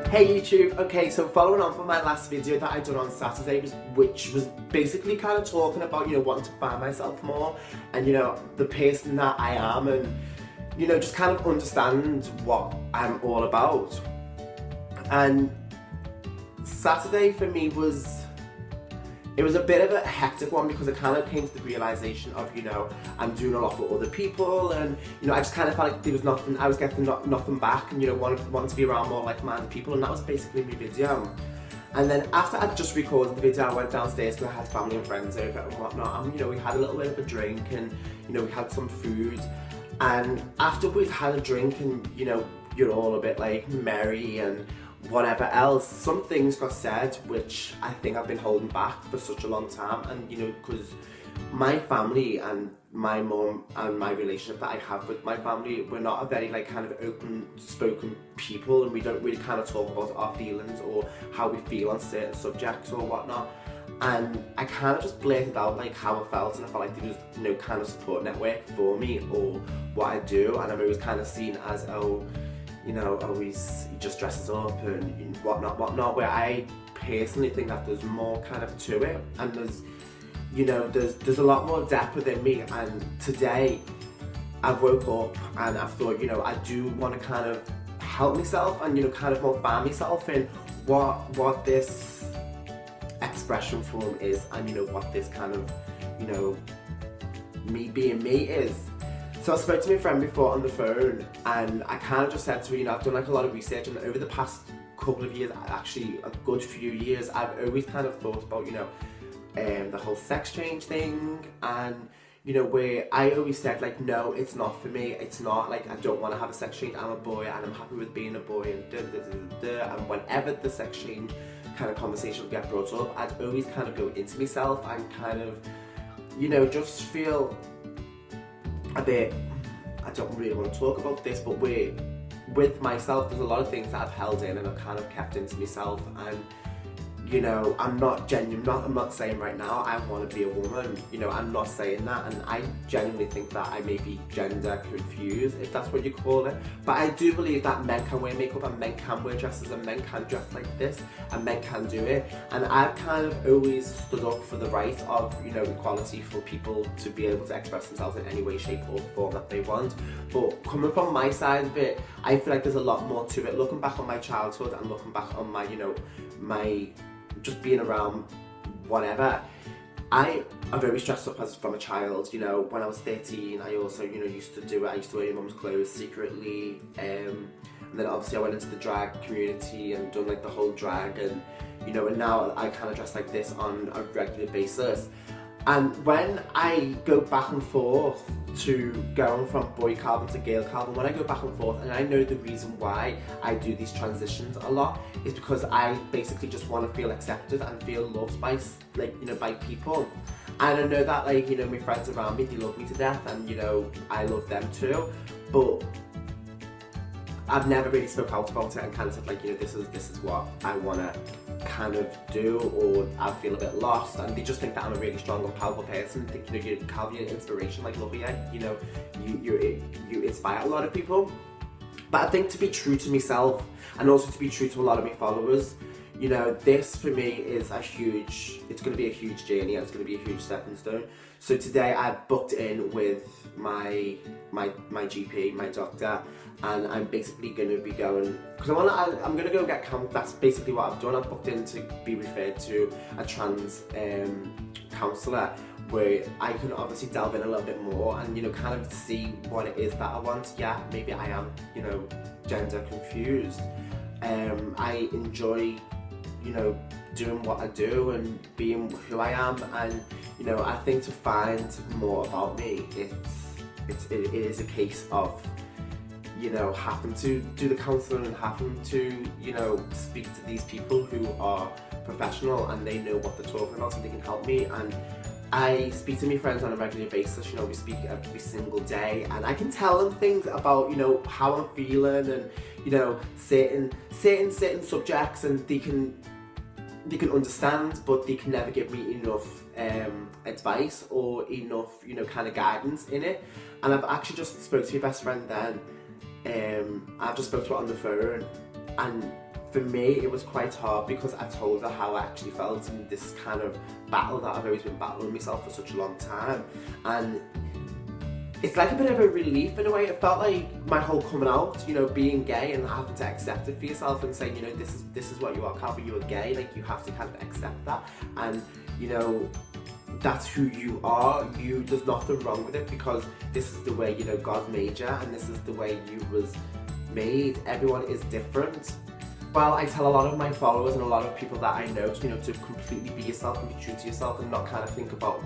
Hey YouTube, okay, so following on from my last video that I done on Saturday, which was basically kind of talking about, wanting to find myself more and, the person that I am and, just kind of understand what I'm all about. And Saturday for me it was a bit of a hectic one because it kind of came to the realization of, I'm doing a lot for other people and, I just kind of felt like there was nothing, I was getting nothing back and, wanting to be around more like-minded people, and that was basically my video. And then after I'd just recorded the video, I went downstairs because I had family and friends over and whatnot, and, we had a little bit of a drink and, we had some food. And after we'd had a drink and, you're all a bit like merry and whatever else, some things got said which I think I've been holding back for such a long time. And because my family and my mum and my relationship that I have with my family, we're not a very kind of open spoken people, and we don't really kind of talk about our feelings or how we feel on certain subjects or whatnot. And I kind of just blurted out how I felt, and I felt like there was no kind of support network for me or what I do, and I'm always kind of seen as always he just dresses up and whatnot, where I personally think that there's more kind of to it, and there's a lot more depth within me. And today I woke up and I thought, I do want to kind of help myself and kind of more find myself in what this expression form is, and what this kind of me being me is. So I spoke to my friend before on the phone, and I kind of just said to her, I've done a lot of research, and over the past couple of years, actually a good few years, I've always kind of thought about, the whole sex change thing, and, where I always said, no, it's not for me, it's not, I don't want to have a sex change, I'm a boy, and I'm happy with being a boy, and and whenever the sex change kind of conversation would get brought up, I'd always kind of go into myself and kind of, just feel a bit, I don't really want to talk about this, but with myself, there's a lot of things that I've held in and I've kind of kept into myself, and I'm not genuine. I'm not saying right now I want to be a woman. I'm not saying that, and I genuinely think that I may be gender confused, if that's what you call it. But I do believe that men can wear makeup and men can wear dresses and men can dress like this and men can do it. And I've kind of always stood up for the right of equality for people to be able to express themselves in any way, shape or form that they want. But coming from my side of it, I feel like there's a lot more to it. Looking back on my childhood and looking back on my my just being around whatever, I am very stressed up from a child. When I was 13, I also used to do it. I used to wear my mum's clothes secretly, and then obviously I went into the drag community and done the whole drag, and and now I kind of dress like this on a regular basis. And when I go back and forth to going from boy Calvin to girl Calvin, when I go back and forth, and I know the reason why I do these transitions a lot is because I basically just want to feel accepted and feel loved by by people. And I know that my friends around me, they love me to death, and I love them too, but I've never really spoke out about it and kind of said this is what I want to kind of do, or I feel a bit lost, and they just think that I'm a really strong and powerful person. Think you're Calvin, you're inspiration, lovely, you inspire a lot of people. But I think to be true to myself and also to be true to a lot of my followers, this for me is it's going to be a huge journey, and it's going to be a huge stepping stone. So today I booked in with my GP, my doctor, and I'm basically going to be going, because I'm going to go get that's basically what I've done. I've booked in to be referred to a trans counsellor, where I can obviously delve in a little bit more and kind of see what it is that I want. Yeah, maybe I am gender confused. I enjoy doing what I do and being who I am, and I think to find more about me, it is a case of having to do the counselling and having to speak to these people who are professional and they know what they're talking about, so they can help me. And I speak to my friends on a regular basis, we speak every single day, and I can tell them things about how I'm feeling and certain subjects, and they can understand, but they can never give me enough advice or enough kind of guidance in it. And I've actually just spoke to my best friend then, I've just spoke to her on the phone, and for me, it was quite hard because I told her how I actually felt in this kind of battle that I've always been battling myself for such a long time. And it's like a bit of a relief in a way. It felt like my whole coming out, you know, being gay and having to accept it for yourself and saying, you know, this is what you are, Calvin, you are gay. Like, you have to kind of accept that. And, you know, that's who you are. There's nothing wrong with it because this is the way, you know, God made you and this is the way you was made. Everyone is different. Well, I tell a lot of my followers and a lot of people that I know, you know, to completely be yourself and be true to yourself and not kind of think about what